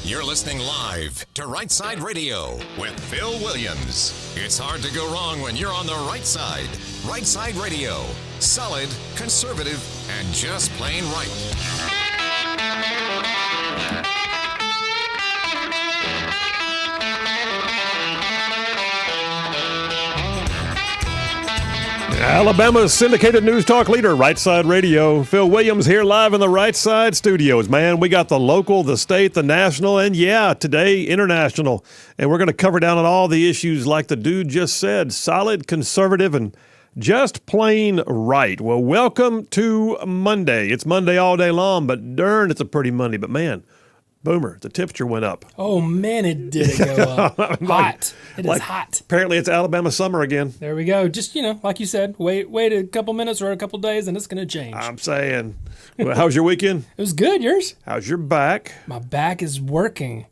You're listening live to Rightside Radio with Phil Williams. It's hard to go wrong when you're on the right side. Rightside Radio. Solid, conservative, and just plain right. Alabama's syndicated news talk leader, Rightside Radio. Phil Williams here live in the Rightside studios. Man, we got the local, the state, the national, and today, international. And we're going to cover down on all the issues like the dude just said, solid, conservative, and just plain right. Well, welcome to Monday. It's Monday all day long, but darn, it's a pretty Monday. But man, Boomer, the temperature went up. Oh, man, it did go up. Hot. It is hot. Apparently, it's Alabama summer again. There we go. Just, like you said, wait a couple minutes or a couple days, and it's going to change. I'm saying. Well, how's your weekend? It was good. Yours? How's your back? My back is working.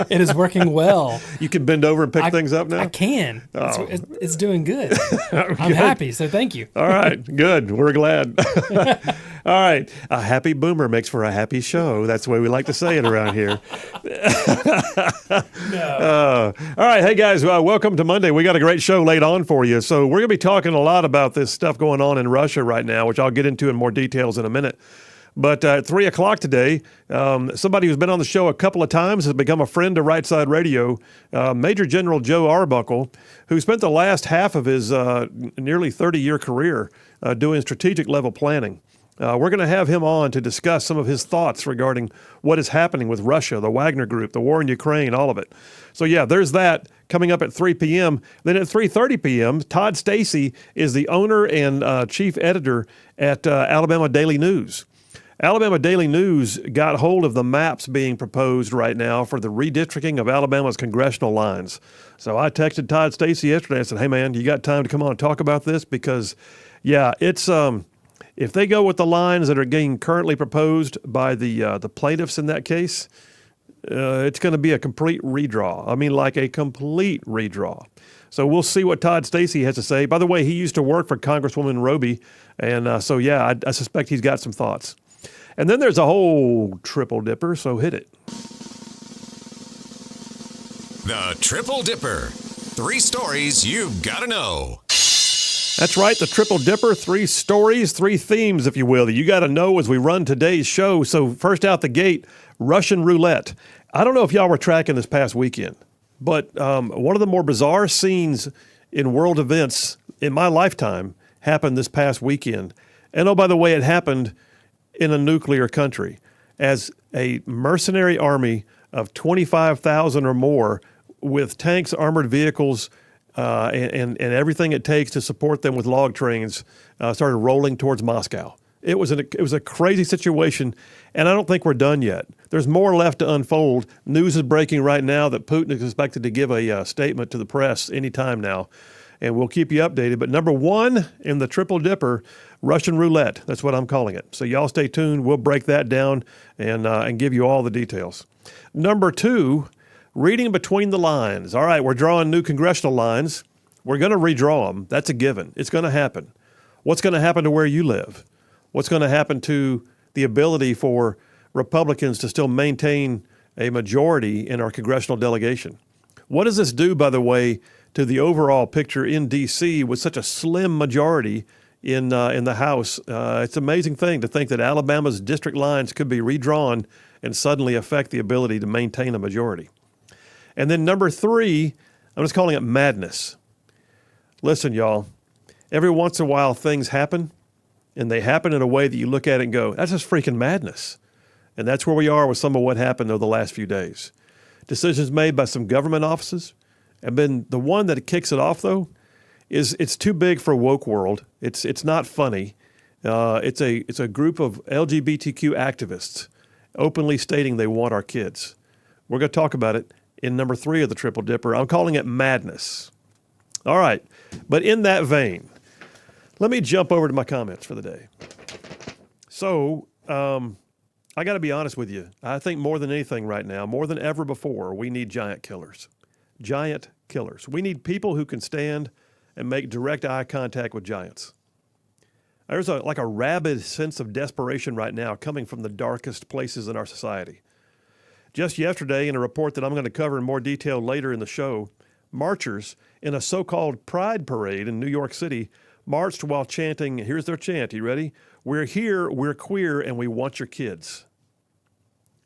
It is working well. You can bend over and pick things up now? I can. Oh. It's doing good. Okay. I'm happy, so thank you. All right, good. We're glad. All right, a happy boomer makes for a happy show. That's the way we like to say it around here. No. All right, hey guys, welcome to Monday. We got a great show laid on for you. So we're going to be talking a lot about this stuff going on in Russia right now, which I'll get into in more details in a minute. But at 3 o'clock today, somebody who's been on the show a couple of times has become a friend of Rightside Radio, Major General Joe Arbuckle, who spent the last half of his nearly 30-year career doing strategic level planning. We're going to have him on to discuss some of his thoughts regarding what is happening with Russia, the Wagner Group, the war in Ukraine, all of it. So there's that coming up at 3 p.m. Then at 3:30 p.m., Todd Stacy is the owner and chief editor at Alabama Daily News. Alabama Daily News got hold of the maps being proposed right now for the redistricting of Alabama's congressional lines. So I texted Todd Stacy yesterday. I said, hey, man, you got time to come on and talk about this? Because, it's if they go with the lines that are being currently proposed by the plaintiffs in that case, it's going to be a complete redraw. I mean, like a complete redraw. So we'll see what Todd Stacy has to say. By the way, he used to work for Congresswoman Roby, and I suspect he's got some thoughts. And then there's a whole triple dipper, so hit it. The Triple Dipper. 3 stories you've got to know. That's right, the Triple Dipper, 3 stories, 3 themes, if you will, that you got to know as we run today's show. So first out the gate, Russian roulette. I don't know if y'all were tracking this past weekend, but one of the more bizarre scenes in world events in my lifetime happened this past weekend. And oh, by the way, it happened in a nuclear country as a mercenary army of 25,000 or more with tanks, armored vehicles, and everything it takes to support them with log trains started rolling towards Moscow. It was a crazy situation, and I don't think we're done yet. There's more left to unfold. News is breaking right now that Putin is expected to give a statement to the press anytime now, and we'll keep you updated. But number 1 in the Triple Dipper, Russian roulette. That's what I'm calling it. So y'all stay tuned. We'll break that down and give you all the details. Number 2, reading between the lines. All right, we're drawing new congressional lines. We're going to redraw them. That's a given. It's going to happen. What's going to happen to where you live? What's going to happen to the ability for Republicans to still maintain a majority in our congressional delegation? What does this do, by the way, to the overall picture in D.C. with such a slim majority in the House? It's an amazing thing to think that Alabama's district lines could be redrawn and suddenly affect the ability to maintain a majority. And then number 3, I'm just calling it madness. Listen, y'all, every once in a while things happen, and they happen in a way that you look at it and go, that's just freaking madness. And that's where we are with some of what happened over the last few days. Decisions made by some government offices, and then the one that kicks it off, though, is it's too big for woke world. It's not funny. It's a group of LGBTQ activists openly stating they want our kids. We're going to talk about it in number 3 of the Triple Dipper. I'm calling it madness. All right, but in that vein, let me jump over to my comments for the day. So I got to be honest with you. I think more than anything right now, more than ever before, we need giant killers. Giant killers. We need people who can stand and make direct eye contact with giants. There's a rabid sense of desperation right now coming from the darkest places in our society. Just yesterday, in a report that I'm going to cover in more detail later in the show, marchers in a so-called Pride Parade in New York City marched while chanting, here's their chant, you ready? We're here, we're queer, and we want your kids.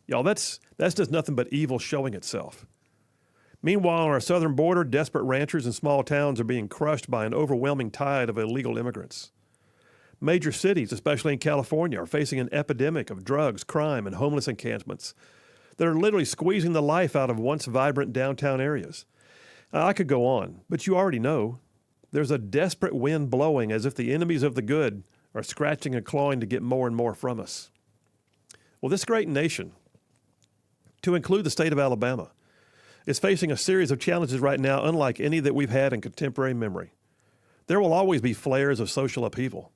Y'all, that's just nothing but evil showing itself. Meanwhile, on our southern border, desperate ranchers and small towns are being crushed by an overwhelming tide of illegal immigrants. Major cities, especially in California, are facing an epidemic of drugs, crime, and homeless encampments that are literally squeezing the life out of once vibrant downtown areas. I could go on, but you already know. There's a desperate wind blowing as if the enemies of the good are scratching and clawing to get more and more from us. Well, this great nation, to include the state of Alabama, is facing a series of challenges right now unlike any that we've had in contemporary memory. There will always be flares of social upheaval.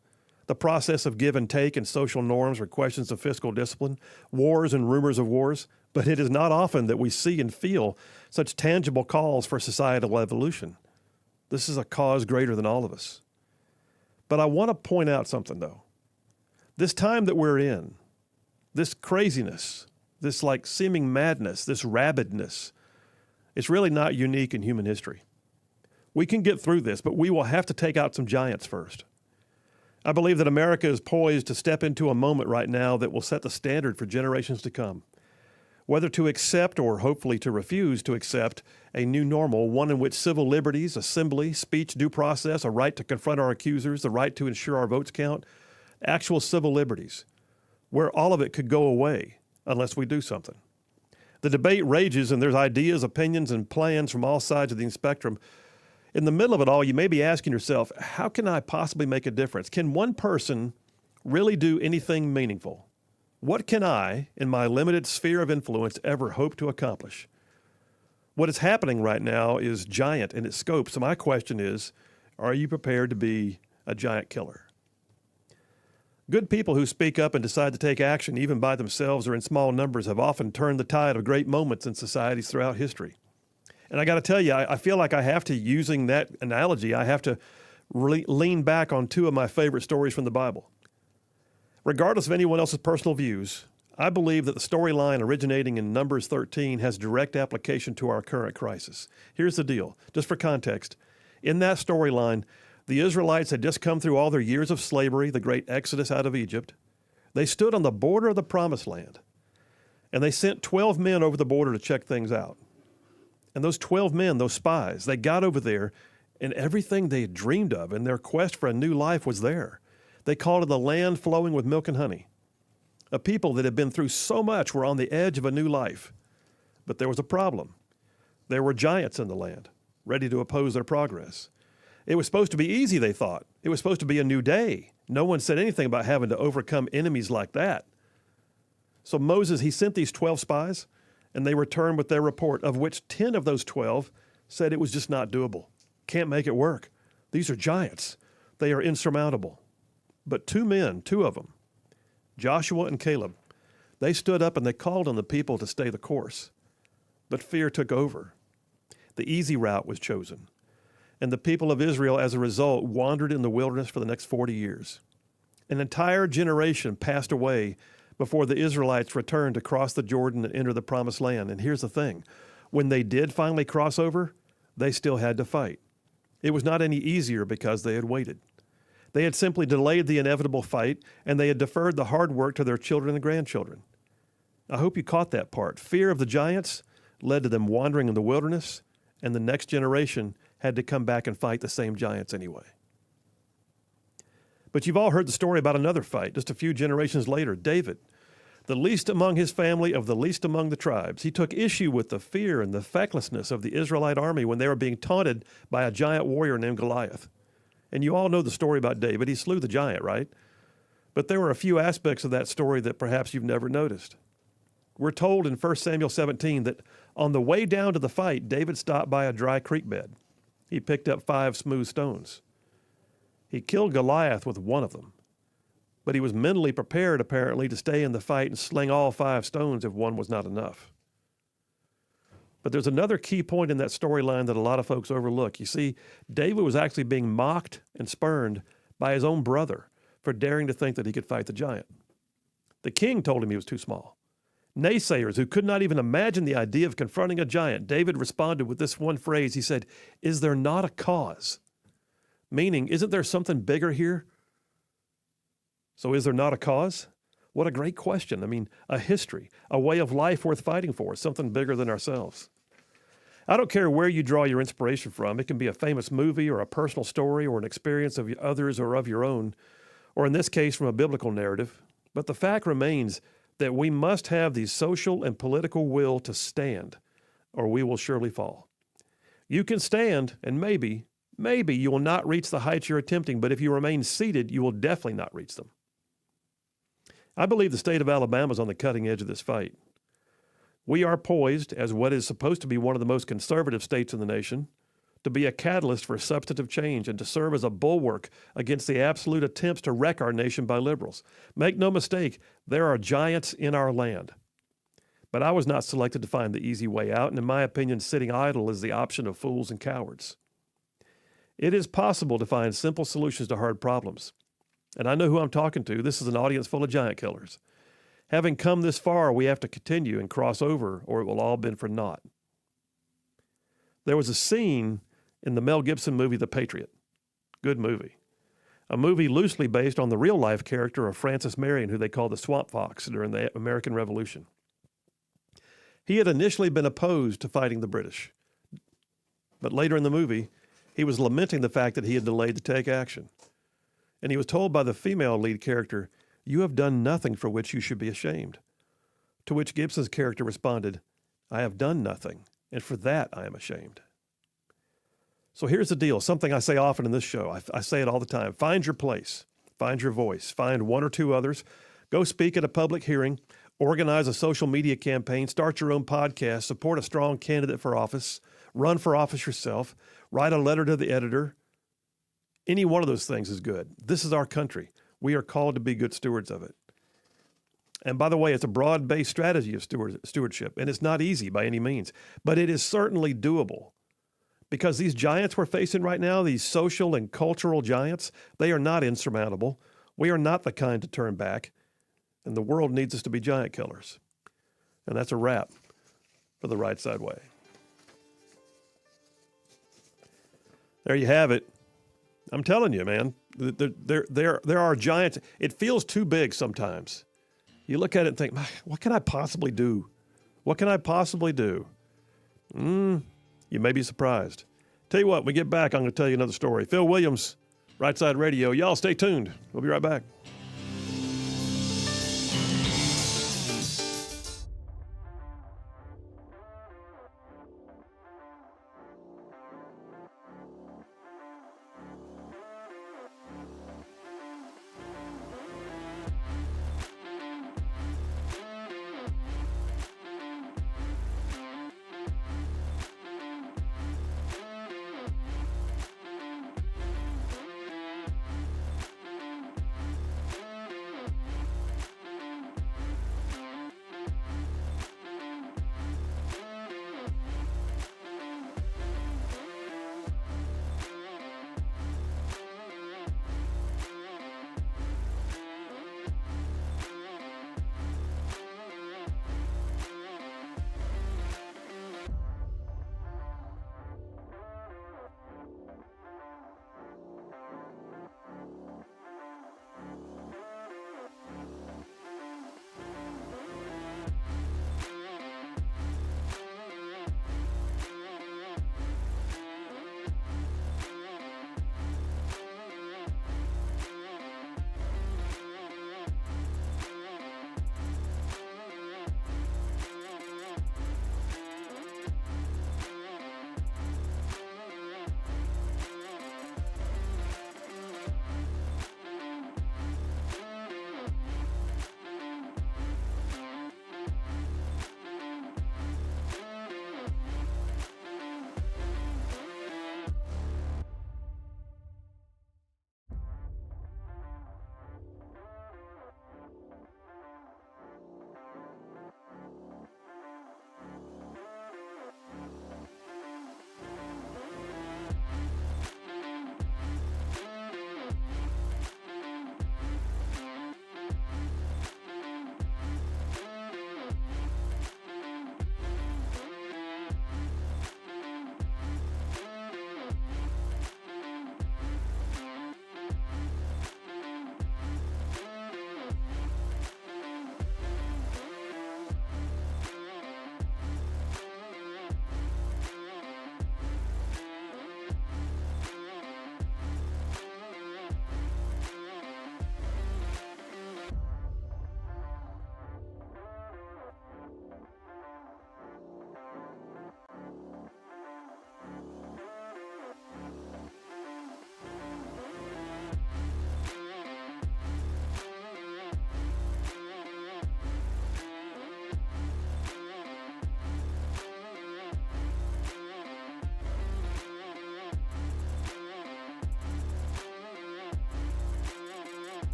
The process of give and take in social norms or questions of fiscal discipline, wars and rumors of wars, but it is not often that we see and feel such tangible calls for societal evolution. This is a cause greater than all of us. But I want to point out something, though. This time that we're in, this craziness, this like seeming madness, this rabidness, it's really not unique in human history. We can get through this, but we will have to take out some giants first. I believe that America is poised to step into a moment right now that will set the standard for generations to come. Whether to accept or hopefully to refuse to accept a new normal, one in which civil liberties, assembly, speech, due process, a right to confront our accusers, the right to ensure our votes count, actual civil liberties, where all of it could go away unless we do something. The debate rages and there's ideas, opinions, and plans from all sides of the spectrum. In the middle of it all, you may be asking yourself, how can I possibly make a difference? Can one person really do anything meaningful? What can I, in my limited sphere of influence, ever hope to accomplish? What is happening right now is giant in its scope. So my question is, are you prepared to be a giant killer? Good people who speak up and decide to take action, even by themselves or in small numbers, have often turned the tide of great moments in societies throughout history. And I got to tell you, I feel like I have to, using that analogy, I have to really lean back on two of my favorite stories from the Bible. Regardless of anyone else's personal views, I believe that the storyline originating in Numbers 13 has direct application to our current crisis. Here's the deal, just for context. In that storyline, the Israelites had just come through all their years of slavery, the great exodus out of Egypt. They stood on the border of the Promised Land, and they sent 12 men over the border to check things out. And those 12 men, those spies, they got over there, and everything they had dreamed of in their quest for a new life was there. They called it the land flowing with milk and honey. A people that had been through so much were on the edge of a new life. But there was a problem. There were giants in the land, ready to oppose their progress. It was supposed to be easy, they thought. It was supposed to be a new day. No one said anything about having to overcome enemies like that. So Moses, he sent these 12 spies, and they returned with their report, of which 10 of those 12 said it was just not doable. Can't make it work. These are giants. They are insurmountable. But two of them, Joshua and Caleb, they stood up and they called on the people to stay the course. But fear took over. The easy route was chosen. And the people of Israel, as a result, wandered in the wilderness for the next 40 years. An entire generation passed away before the Israelites returned to cross the Jordan and enter the Promised Land. And here's the thing. When they did finally cross over, they still had to fight. It was not any easier because they had waited. They had simply delayed the inevitable fight, and they had deferred the hard work to their children and grandchildren. I hope you caught that part. Fear of the giants led to them wandering in the wilderness, and the next generation had to come back and fight the same giants anyway. But you've all heard the story about another fight just a few generations later. David, the least among his family of the least among the tribes, he took issue with the fear and the fecklessness of the Israelite army when they were being taunted by a giant warrior named Goliath. And you all know the story about David. He slew the giant, right? But there were a few aspects of that story that perhaps you've never noticed. We're told in 1 Samuel 17 that on the way down to the fight, David stopped by a dry creek bed. He picked up 5 smooth stones. He killed Goliath with one of them. But he was mentally prepared, apparently, to stay in the fight and sling all 5 stones if one was not enough. But there's another key point in that storyline that a lot of folks overlook. You see, David was actually being mocked and spurned by his own brother for daring to think that he could fight the giant. The king told him he was too small. Naysayers who could not even imagine the idea of confronting a giant, David responded with this one phrase. He said, "Is there not a cause?" Meaning, isn't there something bigger here? So is there not a cause? What a great question. I mean, a history, a way of life worth fighting for, something bigger than ourselves. I don't care where you draw your inspiration from. It can be a famous movie or a personal story or an experience of others or of your own, or in this case, from a biblical narrative. But the fact remains that we must have the social and political will to stand, or we will surely fall. You can stand, and maybe you will not reach the heights you're attempting, but if you remain seated, you will definitely not reach them. I believe the state of Alabama is on the cutting edge of this fight. We are poised, as what is supposed to be one of the most conservative states in the nation, to be a catalyst for substantive change and to serve as a bulwark against the absolute attempts to wreck our nation by liberals. Make no mistake, there are giants in our land. But I was not selected to find the easy way out, and in my opinion, sitting idle is the option of fools and cowards. It is possible to find simple solutions to hard problems. And I know who I'm talking to. This is an audience full of giant killers. Having come this far, we have to continue and cross over, or it will all been for naught. There was a scene in the Mel Gibson movie, The Patriot. Good movie. A movie loosely based on the real-life character of Francis Marion, who they called the Swamp Fox during the American Revolution. He had initially been opposed to fighting the British. But later in the movie, he was lamenting the fact that he had delayed to take action. And he was told by the female lead character, "You have done nothing for which you should be ashamed." To which Gibson's character responded, "I have done nothing, and for that I am ashamed." So here's the deal, something I say often in this show. I say it all the time. Find your place. Find your voice. Find one or two others. Go speak at a public hearing. Organize a social media campaign. Start your own podcast. Support a strong candidate for office. Run for office yourself. Write a letter to the editor. Any one of those things is good. This is our country. We are called to be good stewards of it. And by the way, it's a broad-based strategy of stewardship, and it's not easy by any means, but it is certainly doable. Because these giants we're facing right now, these social and cultural giants, they are not insurmountable. We are not the kind to turn back, and the world needs us to be giant killers. And that's a wrap for the Right Side Way. There you have it. I'm telling you, man, there are giants. It feels too big sometimes. You look at it and think, what can I possibly do? What can I possibly do? You may be surprised. Tell you what, when we get back, I'm going to tell you another story. Phil Williams, Right Side Radio. Y'all stay tuned. We'll be right back.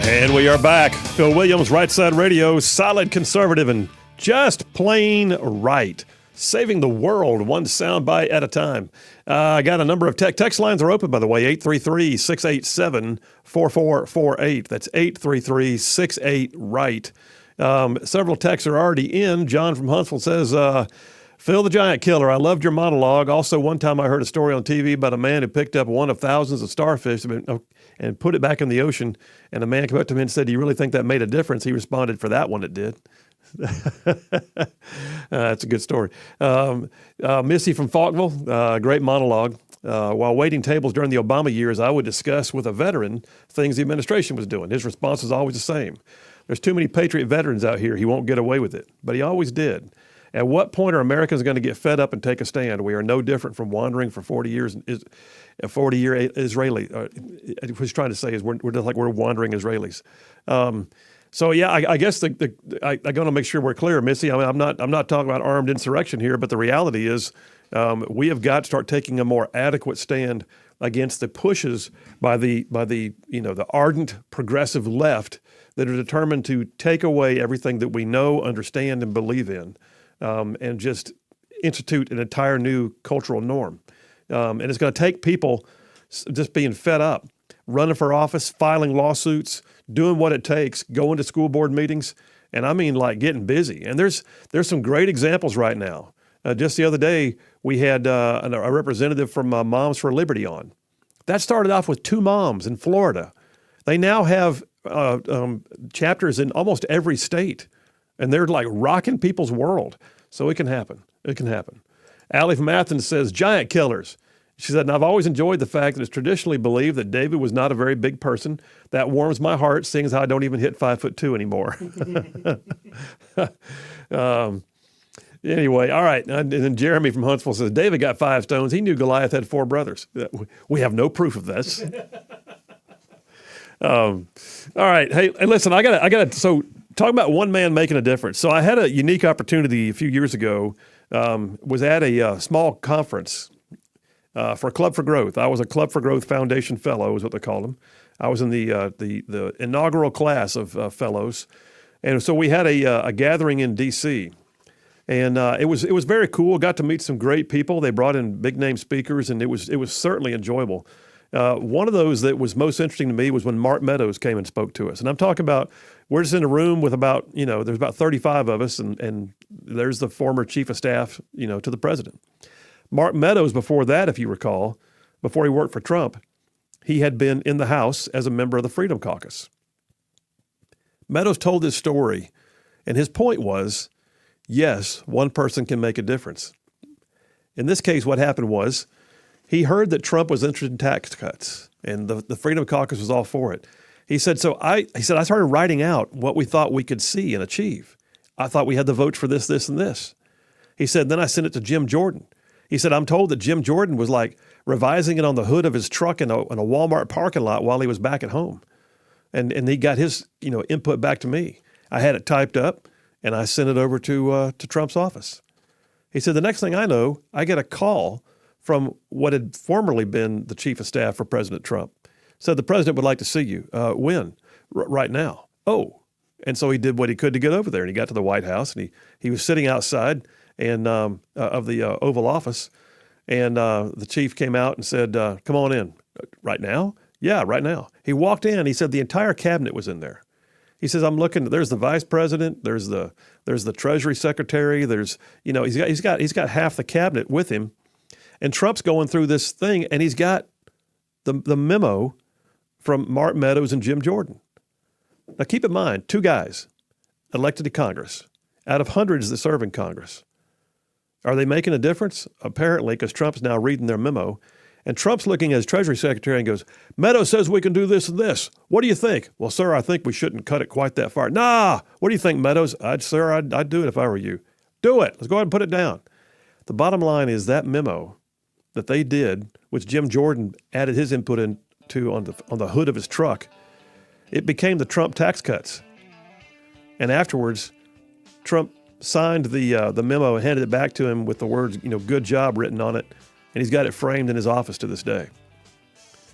And we are back. Phil Williams, Rightside Radio, solid conservative and just plain right. Saving the world one soundbite at a time. I got a number of text lines are open, by the way, 833-687-4448. That's 833-68-RIGHT. Several texts are already in. John from Huntsville says, Phil the Giant Killer, I loved your monologue. Also, one time I heard a story on TV about a man who picked up one of thousands of starfish and put it back in the ocean, and a man came up to him and said, do you really think that made a difference? He responded, for that one it did. That's a good story. Missy from Falkville, great monologue. While waiting tables during the Obama years, I would discuss with a veteran things the administration was doing. His response was always the same. There's too many Patriot veterans out here. He won't get away with it. But he always did. At what point are Americans going to get fed up and take a stand? We are no different from wandering for 40 years. A 40-year Israeli. What he's trying to say is we're just like we're wandering Israelis. So yeah, I guess I got to make sure we're clear, Missy. I mean, I'm not talking about armed insurrection here, but the reality is we have got to start taking a more adequate stand against the pushes by the the ardent progressive left that are determined to take away everything that we know, understand, and believe in, and just institute an entire new cultural norm. And it's going to take people just being fed up, running for office, filing lawsuits, doing what it takes, going to school board meetings, and I mean like getting busy. And there's some great examples right now. Just the other day, we had a representative from Moms for Liberty on. That started off with 2 moms in Florida. They now have chapters in almost every state, and they're like rocking people's world. So it can happen. It can happen. Allie from Athens says, giant killers. She said, and I've always enjoyed the fact that it's traditionally believed that David was not a very big person. That warms my heart, seeing as how I don't even hit 5'2" anymore. Anyway, all right. And then Jeremy from Huntsville says, David got 5 stones. He knew Goliath had 4 brothers. We have no proof of this. All right. Hey, listen, I got to, so talk about one man making a difference. So I had a unique opportunity a few years ago, was at a small conference for Club for Growth. I was a Club for Growth Foundation Fellow, is what they called them. I was in the inaugural class of fellows. And so we had a gathering in D.C., and it was very cool. Got to meet some great people. They brought in big name speakers, and it was certainly enjoyable. One of those that was most interesting to me was when Mark Meadows came and spoke to us. And I'm talking about, we're just in a room with about, there's about 35 of us, and there's the former chief of staff, to the president. Mark Meadows, before that, if you recall, before he worked for Trump, he had been in the House as a member of the Freedom Caucus. Meadows told his story, and his point was, yes, one person can make a difference. In this case, what happened was he heard that Trump was interested in tax cuts, and the Freedom Caucus was all for it. He said, I started writing out what we thought we could see and achieve. I thought we had the votes for this, this, and this. He said, then I sent it to Jim Jordan. He said, I'm told that Jim Jordan was like revising it on the hood of his truck in a Walmart parking lot while he was back at home. And he got his input back to me. I had it typed up, and I sent it over to Trump's office. He said, the next thing I know, I get a call from what had formerly been the chief of staff for President Trump. Said, the president would like to see you. When? Right now. Oh. And so he did what he could to get over there, and he got to the White House, and he was sitting outside and of the Oval Office, and the chief came out and said, come on in. Right now? Yeah, right now. He walked in. He said the entire cabinet was in there. He says, I'm looking. There's the vice president. There's the Treasury secretary. There's he's got half the cabinet with him, and Trump's going through this thing, and he's got the memo from Mark Meadows and Jim Jordan. Now keep in mind, 2 guys elected to Congress out of hundreds that serve in Congress. Are they making a difference? Apparently, because Trump's now reading their memo. And Trump's looking at his Treasury Secretary and goes, Meadows says we can do this and this. What do you think? Well, sir, I think we shouldn't cut it quite that far. Nah, what do you think, Meadows? I'd do it if I were you. Do it. Let's go ahead and put it down. The bottom line is that memo that they did, which Jim Jordan added his input into on the hood of his truck, it became the Trump tax cuts. And afterwards, Trump signed the memo and handed it back to him with the words, good job written on it. And he's got it framed in his office to this day.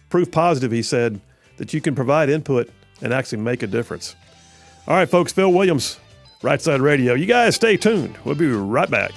Proof positive, he said, that you can provide input and actually make a difference. All right, folks, Phil Williams, Right Side Radio. You guys stay tuned. We'll be right back.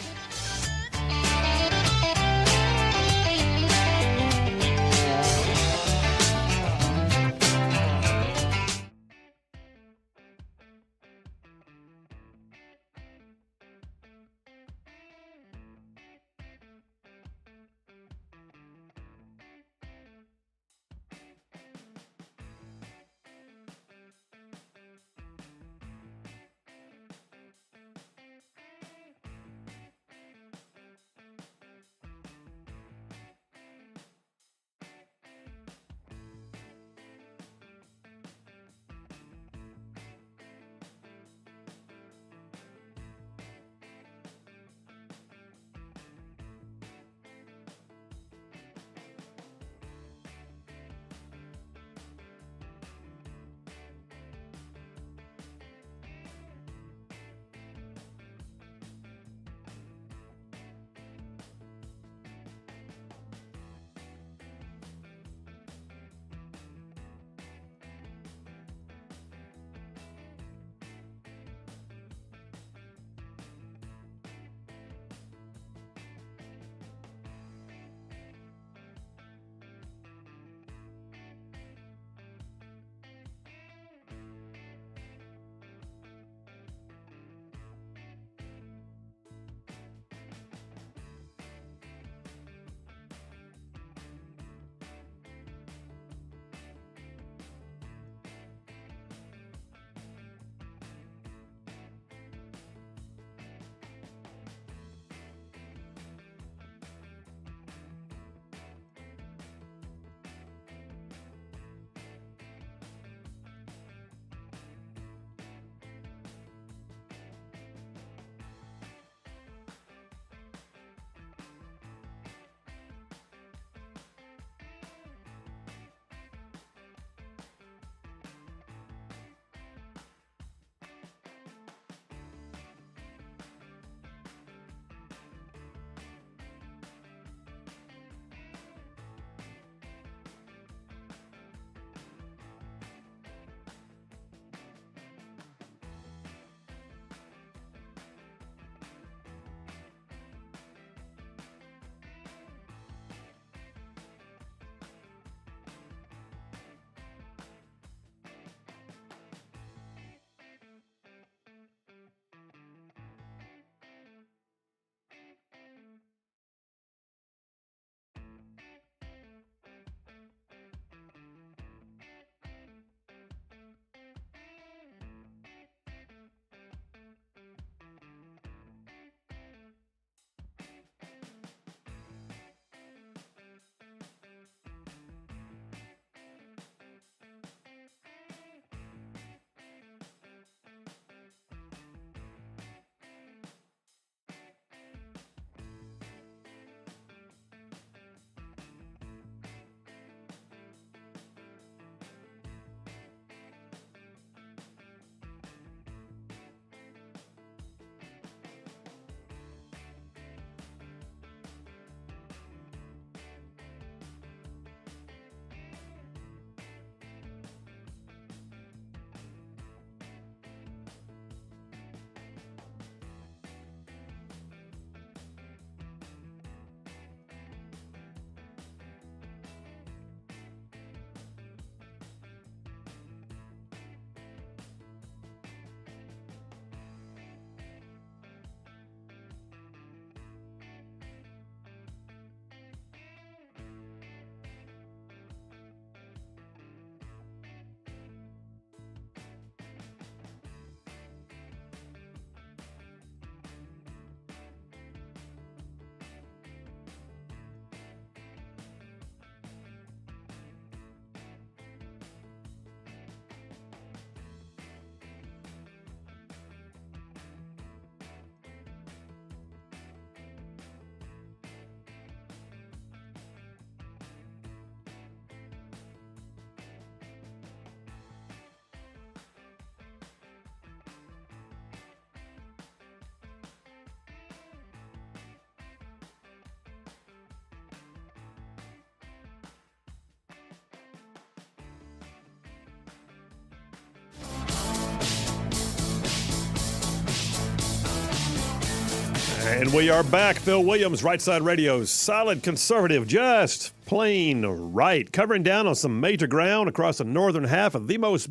And we are back. Phil Williams, Rightside Radio's solid conservative, just plain right. Covering down on some major ground across the northern half of the most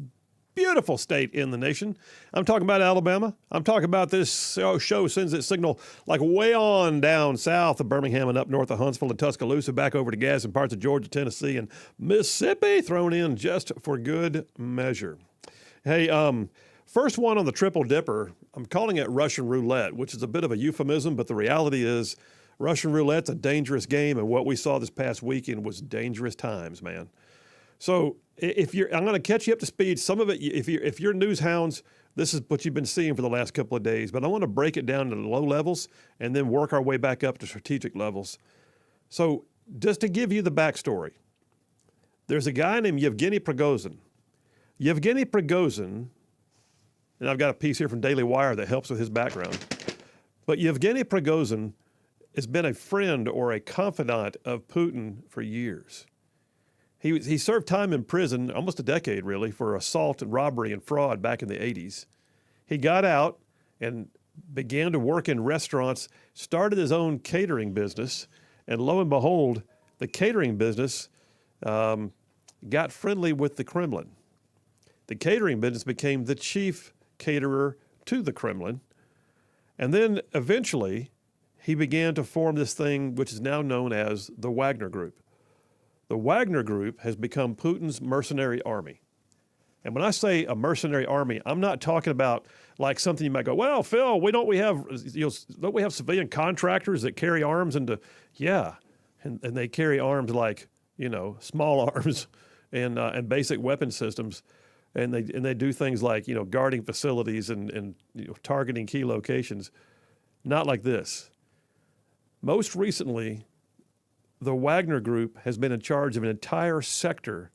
beautiful state in the nation. I'm talking about Alabama. I'm talking about this show sends its signal like way on down south of Birmingham and up north of Huntsville and Tuscaloosa, back over to gas in parts of Georgia, Tennessee, and Mississippi, thrown in just for good measure. Hey, first one on the Triple Dipper, I'm calling it Russian roulette, which is a bit of a euphemism, but the reality is Russian roulette's a dangerous game, and what we saw this past weekend was dangerous times, man. So I'm going to catch you up to speed. Some of it, if you're news hounds, this is what you've been seeing for the last couple of days. But I want to break it down to the low levels and then work our way back up to strategic levels. So just to give you the backstory, there's a guy named Yevgeny Prigozhin. Yevgeny Prigozhin, and I've got a piece here from Daily Wire that helps with his background. But Yevgeny Prigozhin has been a friend or a confidant of Putin for years. He served time in prison, almost a decade really, for assault and robbery and fraud back in the 80s. He got out and began to work in restaurants, started his own catering business, and lo and behold, the catering business got friendly with the Kremlin. The catering business became the chief caterer to the Kremlin. And then eventually, he began to form this thing which is now known as the Wagner Group. The Wagner Group has become Putin's mercenary army. And when I say a mercenary army, I'm not talking about like something you might go, well, Phil, don't we have civilian contractors that carry arms into, yeah, and they carry arms like, small arms and basic weapon systems, and they do things like, guarding facilities and targeting key locations. Not like this. Most recently, the Wagner Group has been in charge of an entire sector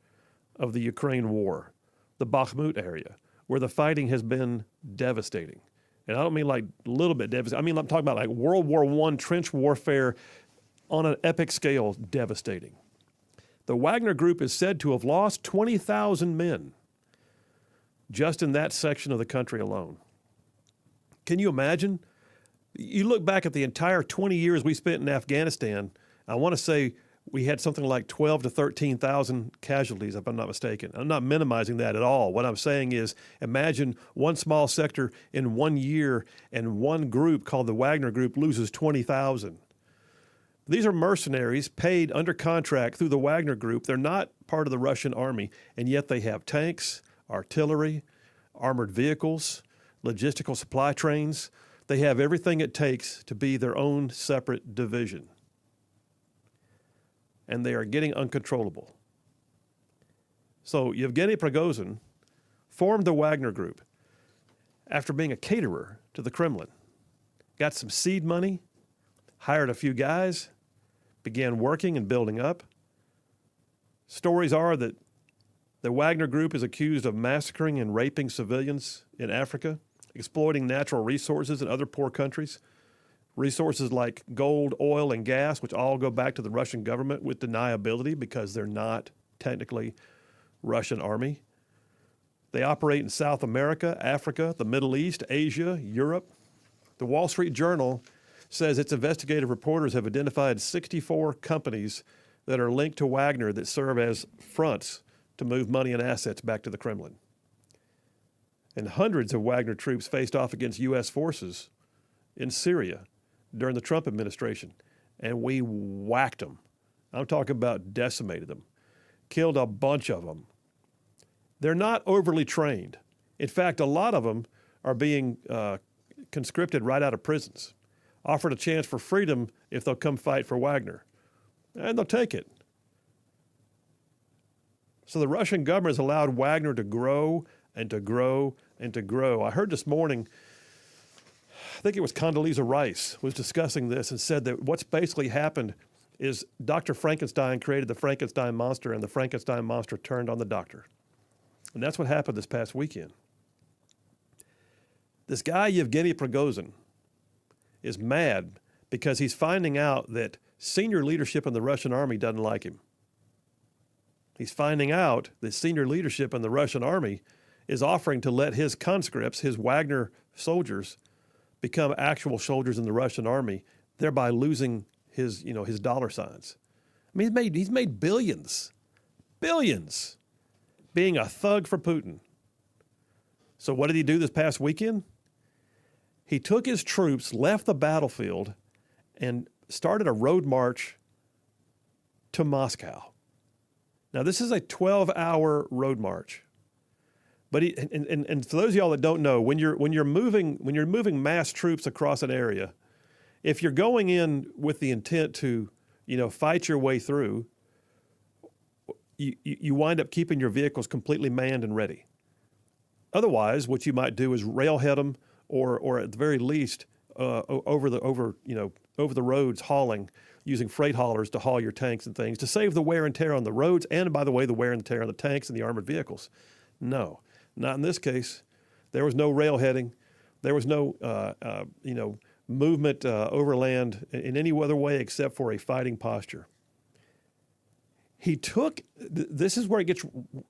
of the Ukraine war, the Bakhmut area, where the fighting has been devastating. And I don't mean like a little bit devastating. I mean, I'm talking about like World War I trench warfare on an epic scale, devastating. The Wagner Group is said to have lost 20,000 men just in that section of the country alone. Can you imagine? You look back at the entire 20 years we spent in Afghanistan, I want to say we had something like 12 to 13,000 casualties, if I'm not mistaken. I'm not minimizing that at all. What I'm saying is imagine one small sector in 1 year and one group called the Wagner Group loses 20,000. These are mercenaries paid under contract through the Wagner Group. They're not part of the Russian army, and yet they have tanks, artillery, armored vehicles, logistical supply trains. They have everything it takes to be their own separate division. And they are getting uncontrollable. So Yevgeny Prigozhin formed the Wagner Group after being a caterer to the Kremlin. Got some seed money, hired a few guys, began working and building up. Stories are that the Wagner Group is accused of massacring and raping civilians in Africa, exploiting natural resources in other poor countries. Resources like gold, oil, and gas, which all go back to the Russian government with deniability because they're not technically Russian army. They operate in South America, Africa, the Middle East, Asia, Europe. The Wall Street Journal says its investigative reporters have identified 64 companies that are linked to Wagner that serve as fronts to move money and assets back to the Kremlin. And hundreds of Wagner troops faced off against U.S. forces in Syria during the Trump administration, and we whacked them. I'm talking about decimated them, killed a bunch of them. They're not overly trained. In fact, a lot of them are being conscripted right out of prisons, offered a chance for freedom if they'll come fight for Wagner, and they'll take it. So the Russian government has allowed Wagner to grow and to grow and to grow. I heard this morning, I think it was Condoleezza Rice was discussing this and said that what's basically happened is Dr. Frankenstein created the Frankenstein monster, and the Frankenstein monster turned on the doctor. And that's what happened this past weekend. This guy, Yevgeny Prigozhin, is mad because he's finding out that senior leadership in the Russian army doesn't like him. He's finding out that senior leadership in the Russian army is offering to let his conscripts, his Wagner soldiers, become actual soldiers in the Russian army, thereby losing his dollar signs. I mean, he's made billions being a thug for Putin. So what did he do this past weekend? He took his troops, left the battlefield, and started a road march to Moscow. Now, this is a 12-hour road march. But and for those of y'all that don't know, when you're moving mass troops across an area, if you're going in with the intent to, fight your way through, you wind up keeping your vehicles completely manned and ready. Otherwise, what you might do is railhead them, or at the very least, over the roads, hauling, using freight haulers to haul your tanks and things to save the wear and tear on the roads, and by the way, the wear and tear on the tanks and the armored vehicles. No, not in this case. There was no railheading. There was no movement overland in any other way except for a fighting posture. This is where it gets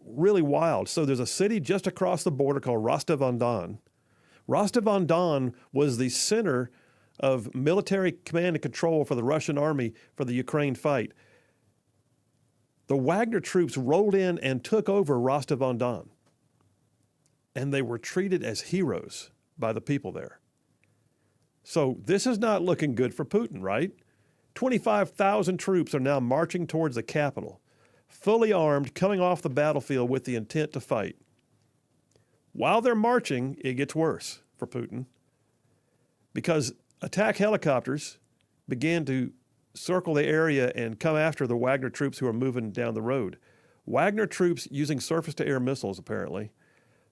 really wild. So there's a city just across the border called Rostov-on-Don. Rostov-on-Don was the center of military command and control for the Russian army for the Ukraine fight. The Wagner troops rolled in and took over Rostov-on-Don. And they were treated as heroes by the people there. So this is not looking good for Putin, right? 25,000 troops are now marching towards the capital, fully armed, coming off the battlefield with the intent to fight. While they're marching, it gets worse for Putin because attack helicopters began to circle the area and come after the Wagner troops who are moving down the road. Wagner troops, using surface-to-air missiles apparently,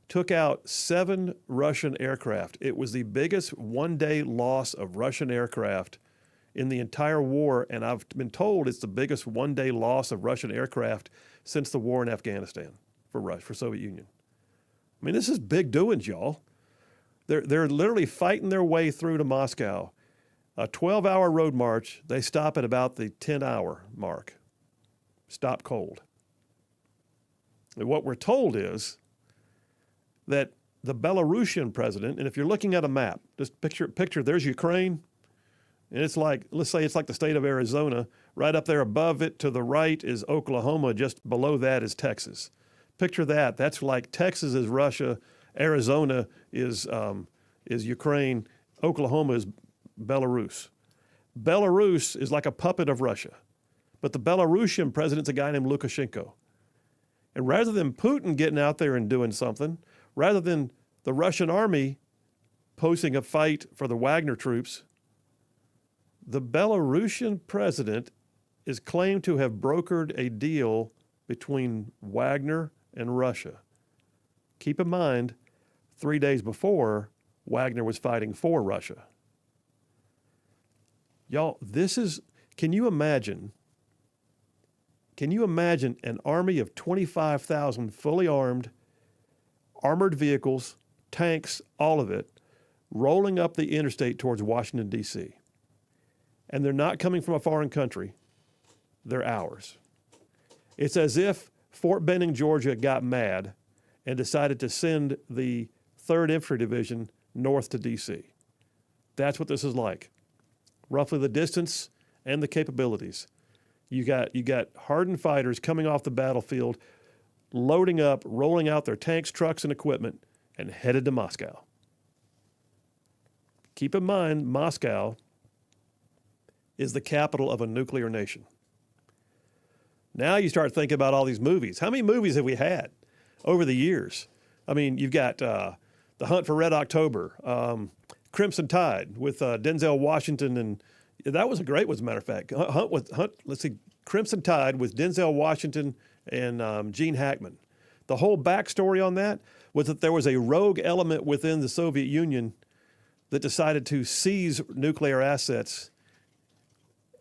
took out 7 Russian aircraft. It was the biggest one-day loss of Russian aircraft in the entire war, and I've been told it's the biggest one-day loss of Russian aircraft since the war in Afghanistan for Soviet Union. I mean, this is big doings, y'all. They're literally fighting their way through to Moscow. A 12-hour road march, they stop at about the 10-hour mark. Stop cold. And what we're told is that the Belarusian president, and if you're looking at a map, just picture there's Ukraine, and it's like, let's say it's like the state of Arizona. Right up there above it to the right is Oklahoma. Just below that is Texas. Picture that. That's like Texas is Russia, Arizona is Ukraine, Oklahoma is Belarus. Belarus is like a puppet of Russia. But the Belarusian president's a guy named Lukashenko. And rather than Putin getting out there and doing something, rather than the Russian army posting a fight for the Wagner troops, the Belarusian president is claimed to have brokered a deal between Wagner and Russia. Keep in mind, 3 days before, Wagner was fighting for Russia. Y'all, can you imagine an army of 25,000 fully armed, armored vehicles, tanks, all of it, rolling up the interstate towards Washington, D.C.? And they're not coming from a foreign country. They're ours. It's as if Fort Benning, Georgia got mad and decided to send the 3rd Infantry Division north to D.C. That's what this is like. Roughly the distance and the capabilities. You got hardened fighters coming off the battlefield, loading up, rolling out their tanks, trucks, and equipment, and headed to Moscow. Keep in mind, Moscow is the capital of a nuclear nation. Now you start thinking about all these movies. How many movies have we had over the years? I mean, you've got The Hunt for Red October, Crimson Tide with Denzel Washington, and that was a great one, as a matter of fact. Crimson Tide with Denzel Washington and Gene Hackman. The whole backstory on that was that there was a rogue element within the Soviet Union that decided to seize nuclear assets,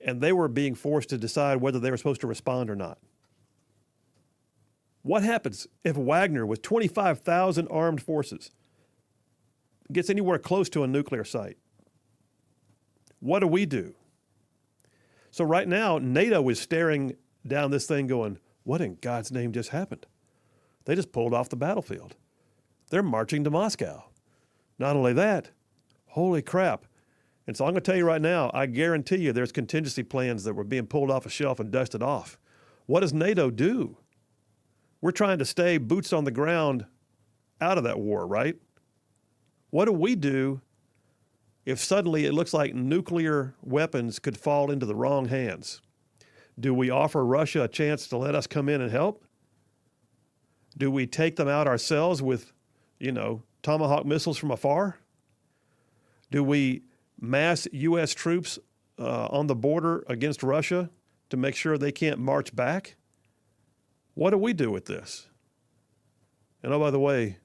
and they were being forced to decide whether they were supposed to respond or not. What happens if Wagner, with 25,000 armed forces, gets anywhere close to a nuclear site? What do we do? So right now, NATO is staring down this thing going, what in God's name just happened? They just pulled off the battlefield. They're marching to Moscow. Not only that, Holy crap. And so I'm going to tell you right now, I guarantee you there's contingency plans that were being pulled off a shelf and dusted off. What does NATO do? We're trying to stay boots on the ground out of that war, right? What do we do if suddenly it looks like nuclear weapons could fall into the wrong hands? Do we offer Russia a chance to let us come in and help? Do we take them out ourselves with, Tomahawk missiles from afar? Do we mass U.S. troops on the border against Russia to make sure they can't march back? What do we do with this? And oh, by the way,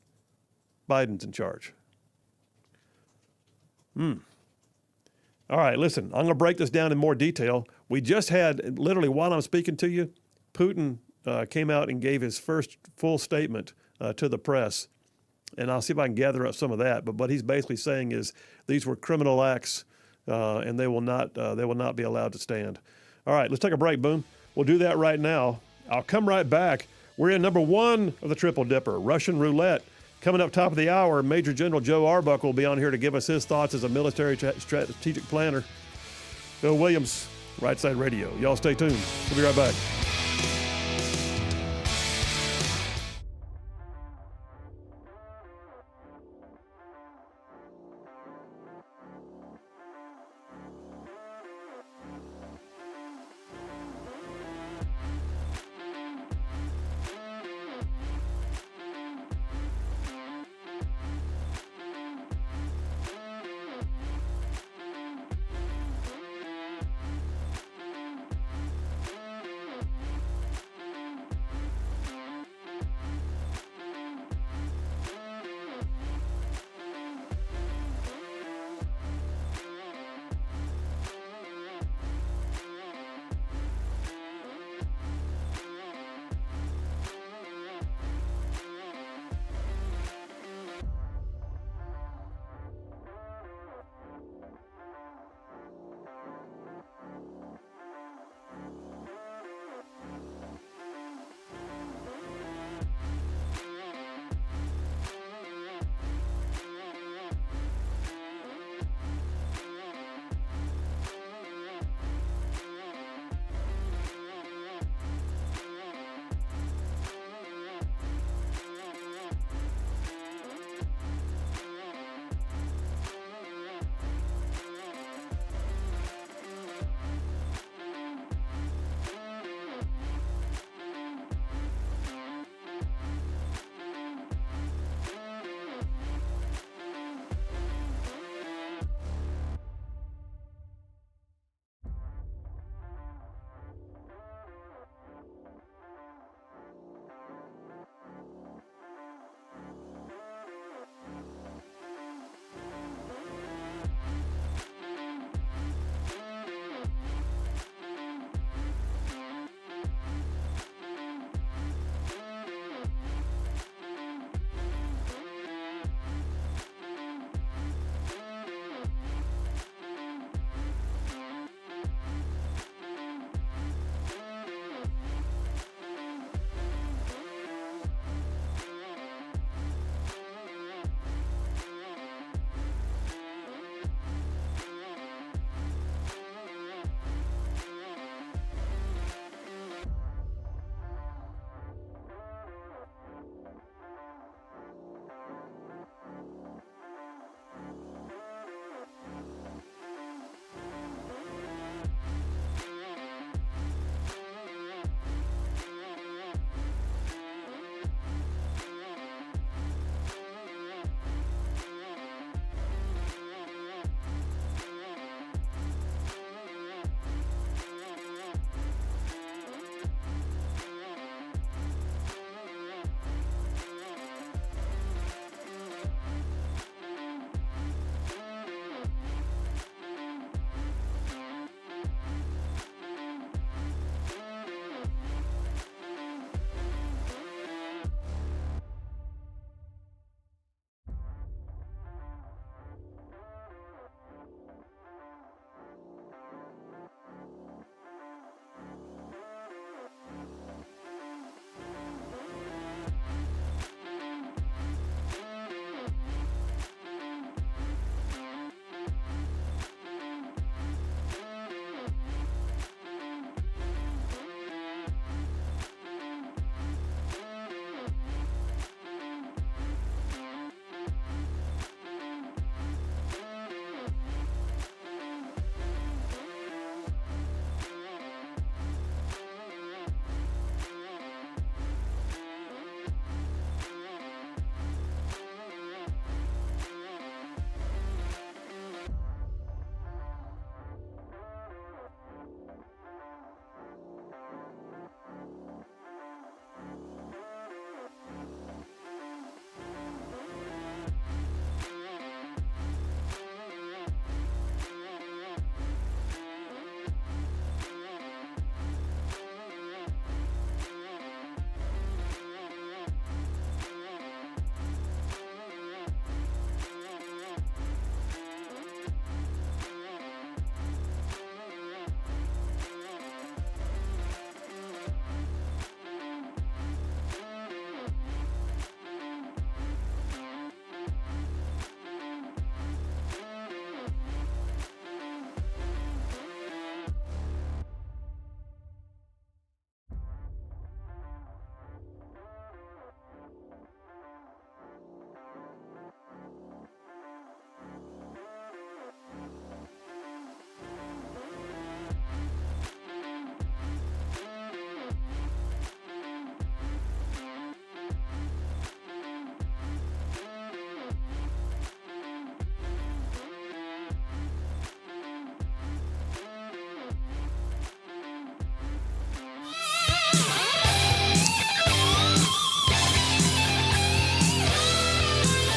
Biden's in charge. All right, listen, I'm going to break this down in more detail. We just had, literally while I'm speaking to you, Putin came out and gave his first full statement to the press. And I'll see if I can gather up some of that. But what he's basically saying is these were criminal acts, and they will not be allowed to stand. All right, let's take a break, Boom. We'll do that right now. I'll come right back. We're in number 1 of the Triple Dipper, Russian Roulette. Coming up top of the hour, Major General Joe Arbuckle will be on here to give us his thoughts as a military strategic planner. Phil Williams, Rightside Radio. Y'all stay tuned. We'll be right back.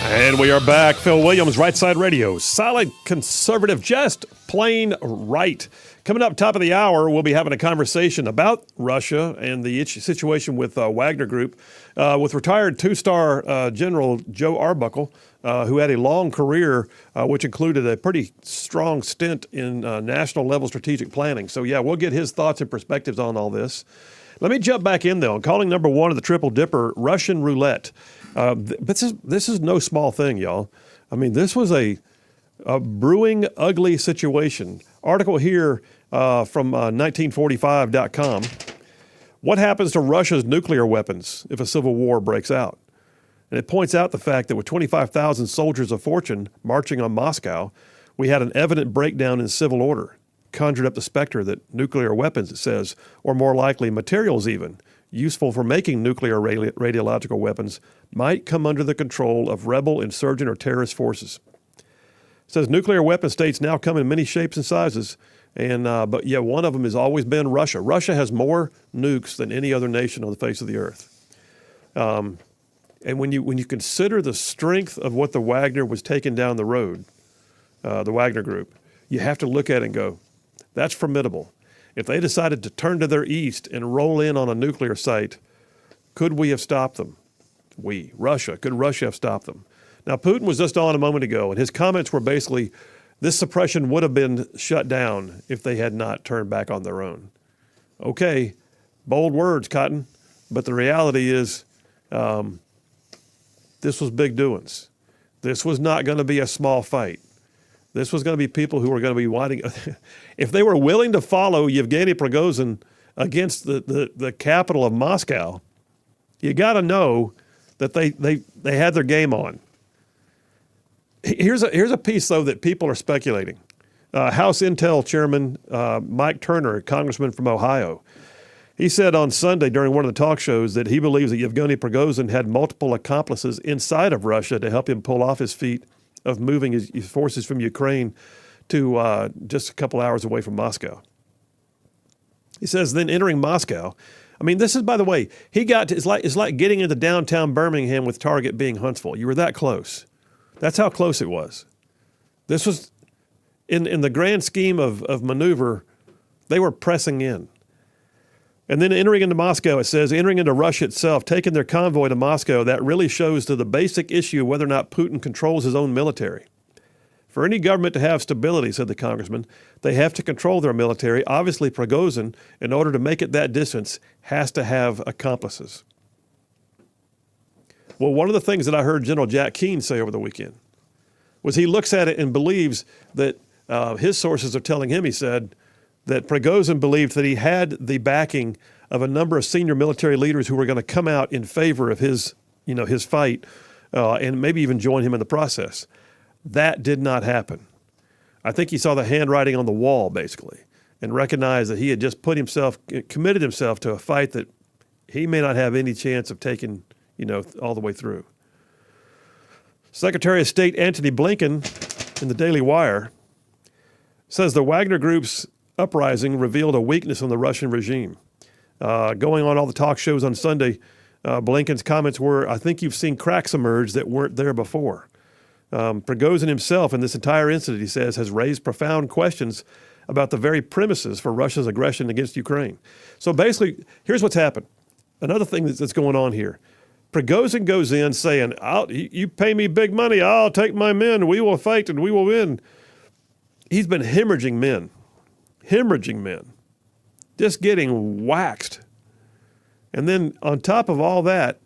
And we are back. Phil Williams, Rightside Radio. Solid conservative, just plain right. Coming up top of the hour, we'll be having a conversation about Russia and the situation with Wagner Group with retired two-star General Joe Arbuckle, who had a long career, which included a pretty strong stint in national-level strategic planning. So, yeah, we'll get his thoughts and perspectives on all this. Let me jump back in, though. Calling number one of the Triple Dipper, Russian roulette. But this is no small thing, y'all. I mean, this was a brewing ugly situation. Article here from 1945.com. What happens to Russia's nuclear weapons if a civil war breaks out? And it points out the fact that with 25,000 soldiers of fortune marching on Moscow, we had an evident breakdown in civil order. Conjured up the specter that nuclear weapons, it says, or more likely materials even, useful for making nuclear radiological weapons, might come under the control of rebel, insurgent, or terrorist forces. It says nuclear weapon states now come in many shapes and sizes, and but yeah, one of them has always been Russia. Russia has more nukes than any other nation on the face of the earth. And when you consider the strength of what the Wagner was taking down the road, the Wagner Group, you have to look at it and go, that's formidable. If they decided to turn to their east and roll in on a nuclear site, could we have stopped them? Russia, could Russia have stopped them? Now, Putin was just on a moment ago, and his comments were basically, this suppression would have been shut down if they had not turned back on their own. Okay, bold words, Cotton, but the reality is this was big doings. This was not going to be a small fight. This was going to be people who were going to be wanting, if they were willing to follow Yevgeny Prigozhin against the capital of Moscow, you got to know that they had their game on. Here's a piece, though, that people are speculating. House Intel Chairman Mike Turner, a congressman from Ohio, he said on Sunday during one of the talk shows that he believes that Yevgeny Prigozhin had multiple accomplices inside of Russia to help him pull off his feat of moving his forces from Ukraine to just a couple hours away from Moscow. He says, then entering Moscow, I mean, this is, by the way, it's like getting into downtown Birmingham with Target being Huntsville. You were that close. That's how close it was. This was, in the grand scheme of maneuver, they were pressing in. And then entering into Moscow, it says, entering into Russia itself, taking their convoy to Moscow, that really shows to the basic issue of whether or not Putin controls his own military. For any government to have stability, said the congressman, they have to control their military. Obviously, Prigozhin, in order to make it that distance, has to have accomplices. Well, one of the things that I heard General Jack Keane say over the weekend was he looks at it and believes that his sources are telling him, he said, that Prigozhin believed that he had the backing of a number of senior military leaders who were going to come out in favor of his fight and maybe even join him in the process. That did not happen. I think he saw the handwriting on the wall, basically, and recognized that he had just committed himself to a fight that he may not have any chance of taking, all the way through. Secretary of State Antony Blinken, in the Daily Wire, says the Wagner Group's uprising revealed a weakness in the Russian regime. Going on all the talk shows on Sunday, Blinken's comments were, I think you've seen cracks emerge that weren't there before. Prigozhin himself in this entire incident, he says, has raised profound questions about the very premises for Russia's aggression against Ukraine. So basically, here's what's happened. Another thing that's going on here. Prigozhin goes in saying, you pay me big money, I'll take my men, we will fight and we will win. He's been hemorrhaging men, just getting waxed. And then on top of all that,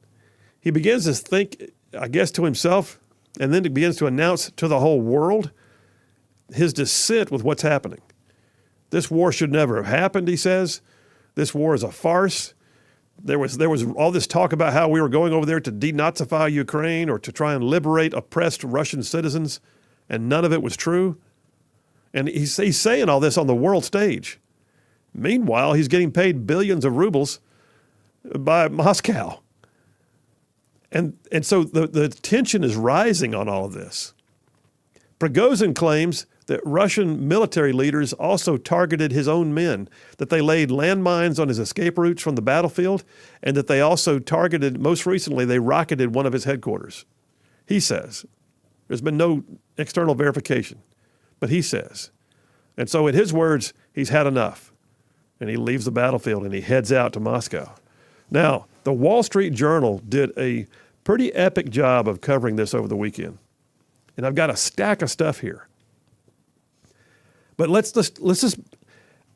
he begins to think, I guess, to himself, and then he begins to announce to the whole world his dissent with what's happening. This war should never have happened, he says. This war is a farce. There was all this talk about how we were going over there to denazify Ukraine or to try and liberate oppressed Russian citizens, and none of it was true. And he's saying all this on the world stage. Meanwhile, he's getting paid billions of rubles by Moscow. And so the tension is rising on all of this. Prigozhin claims that Russian military leaders also targeted his own men, that they laid landmines on his escape routes from the battlefield, and that they also targeted, most recently, they rocketed one of his headquarters. He says. There's been no external verification, but he says. And so in his words, he's had enough. And he leaves the battlefield and he heads out to Moscow. Now, the Wall Street Journal did a pretty epic job of covering this over the weekend. And I've got a stack of stuff here. But let's just,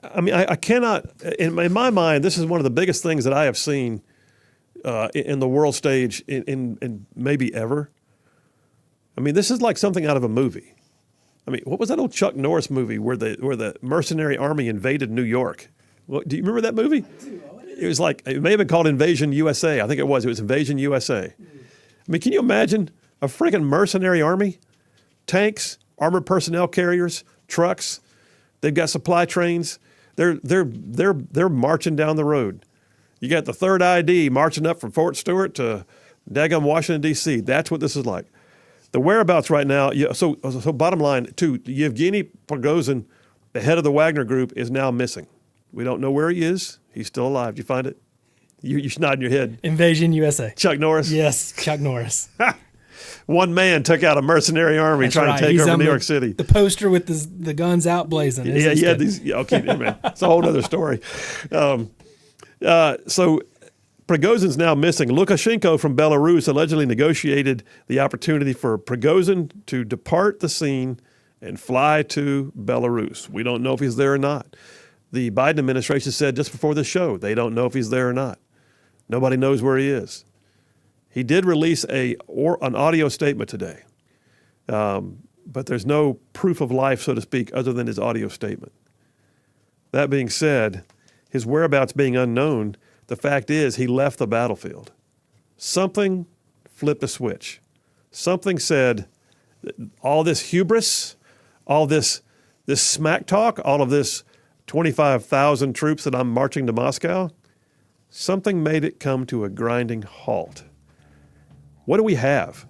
I cannot, in my mind, this is one of the biggest things that I have seen in the world stage in maybe ever. I mean, this is like something out of a movie. I mean, what was that old Chuck Norris movie where the mercenary army invaded New York? Well, do you remember that movie? It was like, it may have been called Invasion USA. I think it was. It was Invasion USA. I mean, can you imagine a freaking mercenary army? Tanks, armored personnel carriers, trucks. They've got supply trains. They're marching down the road. You got the Third ID marching up from Fort Stewart to daggum Washington, D.C. That's what this is like. The whereabouts right now, so bottom line, too, Yevgeny Prigozhin, the head of the Wagner Group, is now missing. We don't know where he is. He's still alive. Did you find it? You're nodding your head. Invasion USA. Chuck Norris? Yes, Chuck Norris. One man took out a mercenary army trying to take over New York City. The poster with the guns out blazing. Yeah, he had these. Yeah, okay, man. It's a whole other story. So Prigozhin's now missing. Lukashenko from Belarus allegedly negotiated the opportunity for Prigozhin to depart the scene and fly to Belarus. We don't know if he's there or not. The Biden administration said just before the show they don't know if he's there or not. Nobody knows where he is. He did release an audio statement today, but there's no proof of life, so to speak, other than his audio statement. That being said, his whereabouts being unknown, the fact is he left the battlefield. Something flipped a switch. Something said, all this hubris, all this smack talk, all of this 25,000 troops that I'm marching to Moscow, something made it come to a grinding halt. What do we have?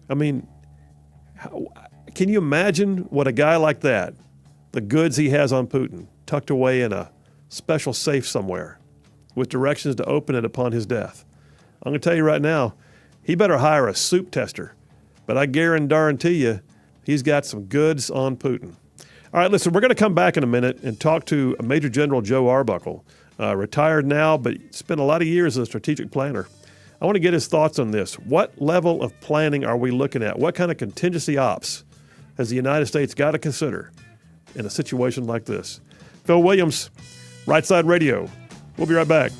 I mean, can you imagine what a guy like that, the goods he has on Putin, tucked away in a special safe somewhere with directions to open it upon his death? I'm going to tell you right now, he better hire a soup tester. But I guarantee you, he's got some goods on Putin. All right, listen, we're going to come back in a minute and talk to Major General Joe Arbuckle, retired now, but spent a lot of years as a strategic planner. I want to get his thoughts on this. What level of planning are we looking at? What kind of contingency ops has the United States got to consider in a situation like this? Phil Williams, Rightside Radio. We'll be right back.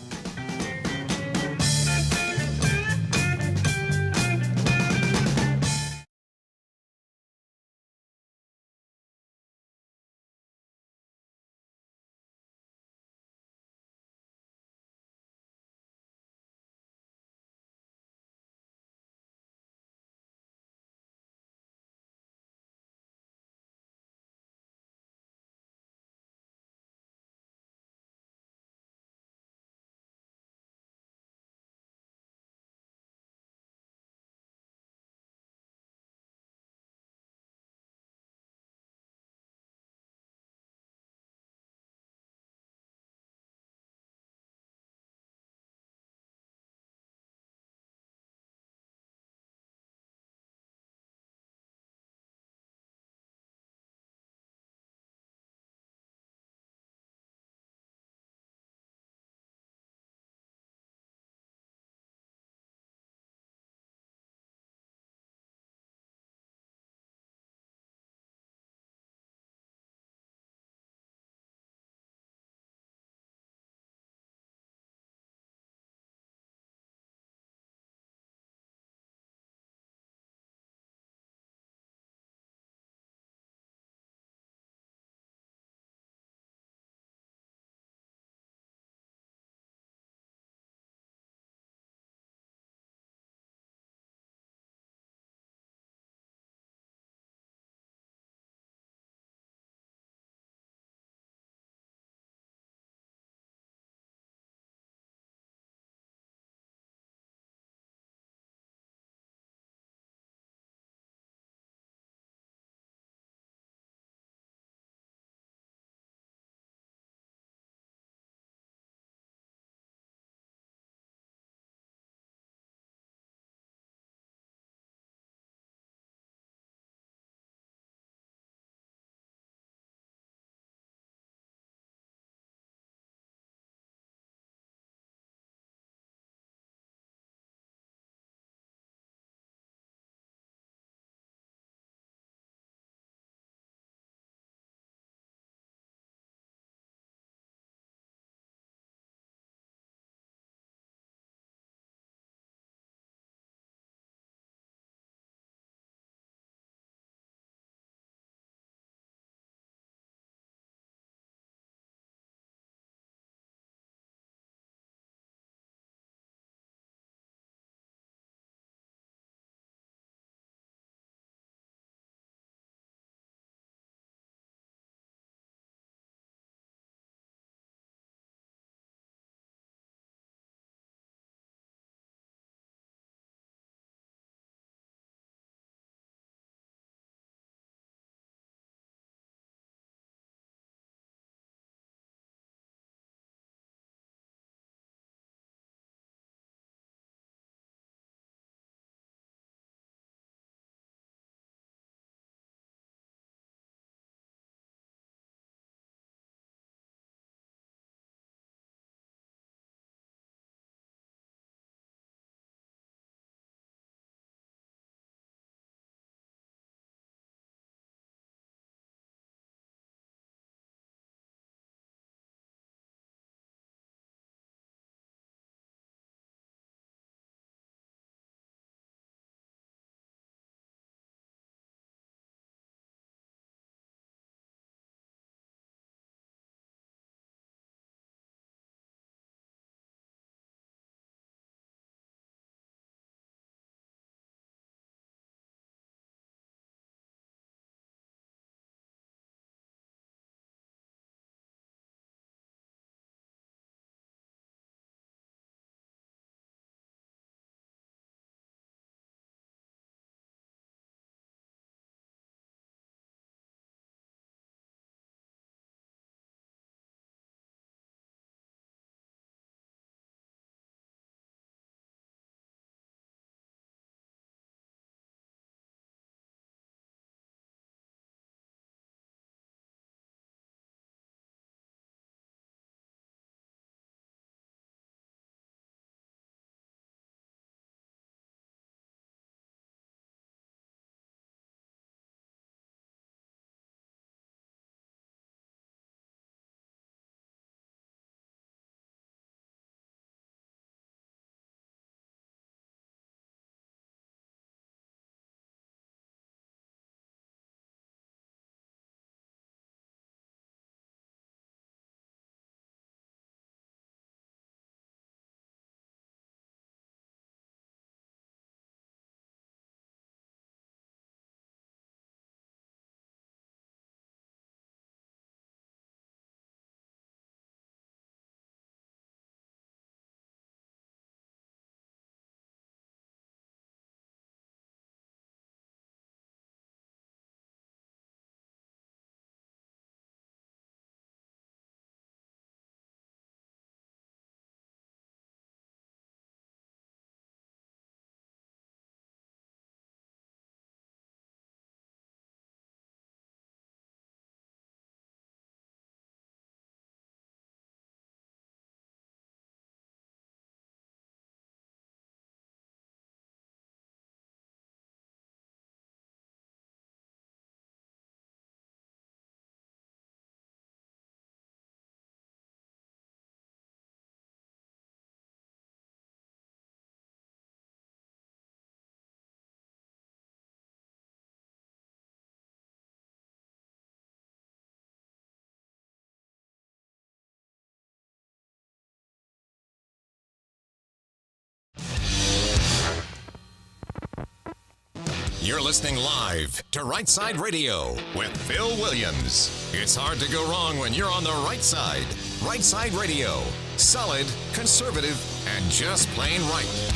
You're listening live to Rightside Radio with Phil Williams. It's hard to go wrong when you're on the right side. Rightside Radio. Solid, conservative, and just plain right.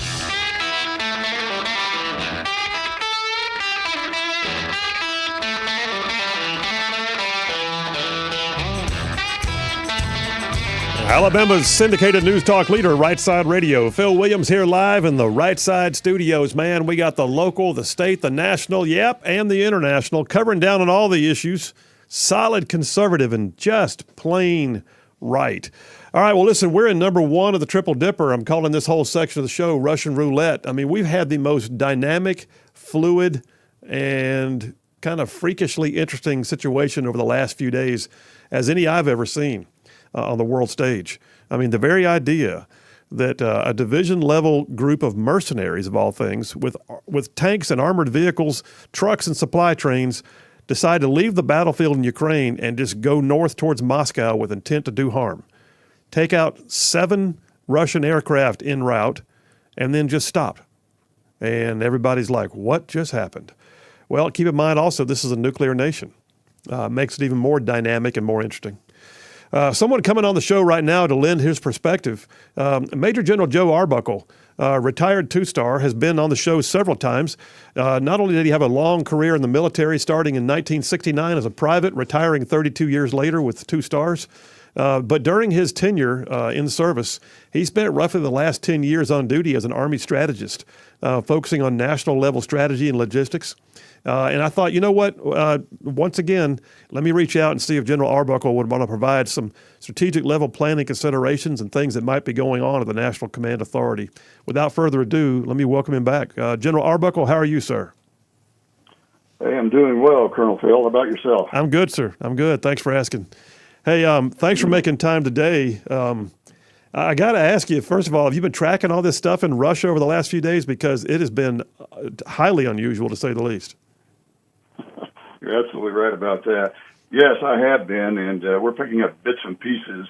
Alabama's syndicated news talk leader, Rightside Radio. Phil Williams here live in the Rightside studios. Man, we got the local, the state, the national, and the international, covering down on all the issues. Solid, conservative, and just plain right. All right, well, listen, we're in number one of the Triple Dipper. I'm calling this whole section of the show Russian Roulette. I mean, we've had the most dynamic, fluid, and kind of freakishly interesting situation over the last few days as any I've ever seen on the world stage. I mean, the very idea that a division-level group of mercenaries, of all things, with tanks and armored vehicles, trucks and supply trains, decide to leave the battlefield in Ukraine and just go north towards Moscow with intent to do harm. Take out 7 Russian aircraft en route and then just stop. And everybody's like, what just happened? Well, keep in mind also, this is a nuclear nation. Makes it even more dynamic and more interesting. Someone coming on the show right now to lend his perspective, Major General Joe Arbuckle, retired two-star, has been on the show several times. Not only did he have a long career in the military, starting in 1969 as a private, retiring 32 years later with 2 stars, but during his tenure in service, he spent roughly the last 10 years on duty as an Army strategist, focusing on national-level strategy and logistics. And I thought, you know what, once again, let me reach out and see if General Arbuckle would want to provide some strategic level planning considerations and things that might be going on at the National Command Authority. Without further ado, let me welcome him back. General Arbuckle, how are you, sir? Hey, I'm doing well, Colonel Phil. How about yourself? I'm good, sir. I'm good. Thanks for asking. Hey, thanks for making time today. I got to ask you, first of all, have you been tracking all this stuff in Russia over the last few days? Because it has been highly unusual, to say the least. You're absolutely right about that. Yes, I have been, and we're picking up bits and pieces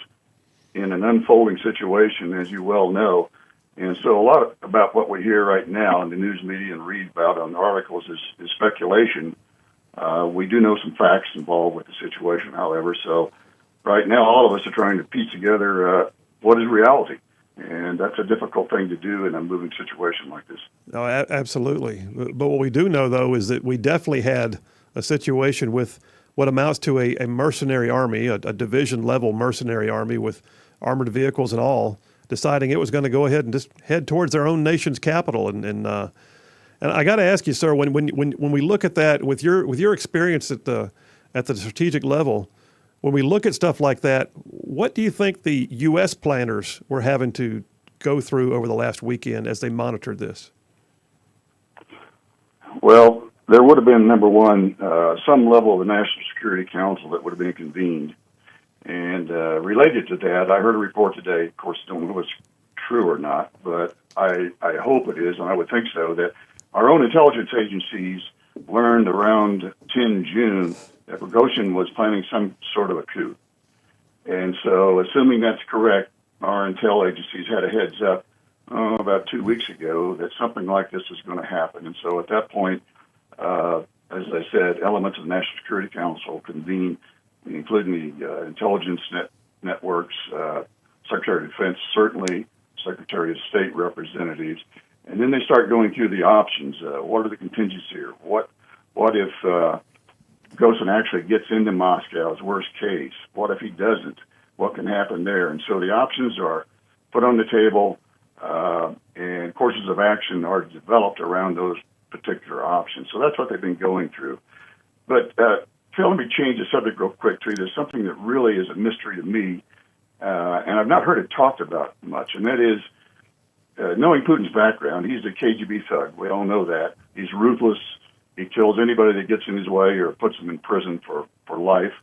in an unfolding situation, as you well know. And so a lot about what we hear right now in the news media and read about on articles is speculation. We do know some facts involved with the situation, however. So right now, all of us are trying to piece together what is reality. And that's a difficult thing to do in a moving situation like this. Oh, absolutely. But what we do know, though, is that we definitely had a situation with what amounts to a mercenary army, a division-level mercenary army with armored vehicles and all, deciding it was going to go ahead and just head towards their own nation's capital. And I got to ask you, sir, when we look at that with your experience at the strategic level, when we look at stuff like that, what do you think the U.S. planners were having to go through over the last weekend as they monitored this? Well, there would have been, number one, some level of the National Security Council that would have been convened. And related to that, I heard a report today, of course, don't know if it's true or not, but I hope it is, and I would think so, that our own intelligence agencies learned around 10 June that Prigozhin was planning some sort of a coup. And so, assuming that's correct, our intel agencies had a heads up about 2 weeks ago that something like this was going to happen. And so at that point, as I said, elements of the National Security Council convene, including the intelligence networks, Secretary of Defense, certainly Secretary of State representatives, and then they start going through the options. What are the contingencies here? What if Prigozhin actually gets into Moscow as worst case? What if he doesn't? What can happen there? And so the options are put on the table, and courses of action are developed around those particular options. So that's what they've been going through. But Phil, let me change the subject real quick to you. There's something that really is a mystery to me, and I've not heard it talked about much, and that is knowing Putin's background. He's a KGB thug. We all know that. He's ruthless. He kills anybody that gets in his way or puts them in prison for life.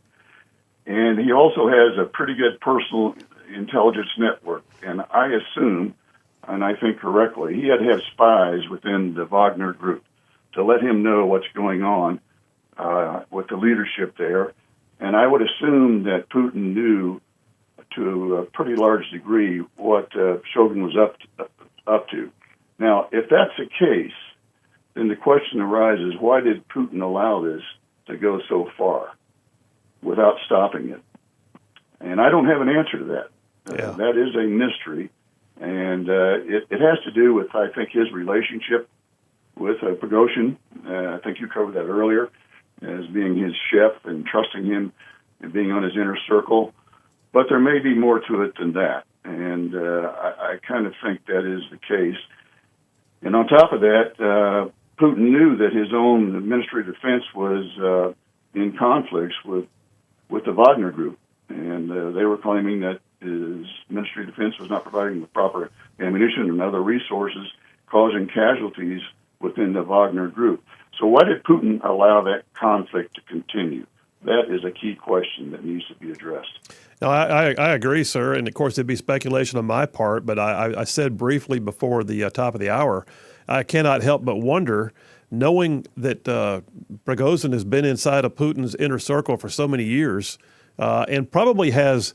And he also has a pretty good personal intelligence network. And I assume, and I think correctly, he had to have spies within the Wagner group to let him know what's going on with the leadership there. And I would assume that Putin knew to a pretty large degree what Shogun was up to. Now, if that's the case, then the question arises, why did Putin allow this to go so far without stopping it? And I don't have an answer to that. Yeah. That is a mystery. And it has to do with, I think, his relationship with Prigozhin. I think you covered that earlier, as being his chef and trusting him and being on his inner circle. But there may be more to it than that. And I kind of think that is the case. And on top of that, Putin knew that his own Ministry of Defense was in conflicts with the Wagner Group. And they were claiming that his Ministry of Defense was not providing the proper ammunition and other resources, causing casualties within the Wagner Group. So why did Putin allow that conflict to continue? That is a key question that needs to be addressed. No, I agree, sir. And, of course, it'd be speculation on my part, but I said briefly before the top of the hour, I cannot help but wonder, knowing that Prigozhin has been inside of Putin's inner circle for so many years and probably has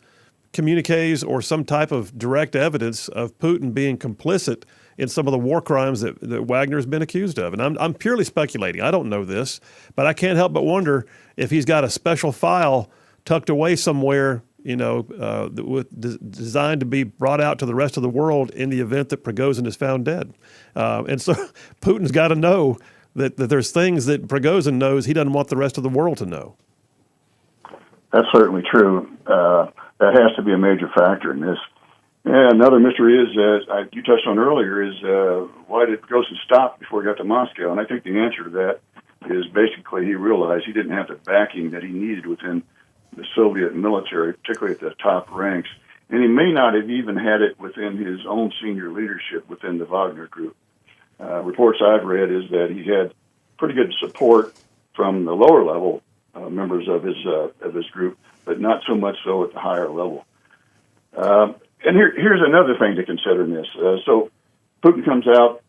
communiques or some type of direct evidence of Putin being complicit in some of the war crimes that Wagner's been accused of. And I'm purely speculating. I don't know this, but I can't help but wonder if he's got a special file tucked away somewhere, designed to be brought out to the rest of the world in the event that Prigozhin is found dead. And so Putin's got to know that there's things that Prigozhin knows he doesn't want the rest of the world to know. That's certainly true. That has to be a major factor in this. And another mystery is, you touched on earlier, is why did Prigozhin stop before he got to Moscow? And I think the answer to that is basically he realized he didn't have the backing that he needed within the Soviet military, particularly at the top ranks. And he may not have even had it within his own senior leadership within the Wagner Group. Reports I've read is that he had pretty good support from the lower level members of his group, but not so much so at the higher level. And here's another thing to consider in this. So Putin comes out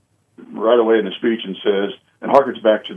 right away in a speech and says, and harkens back to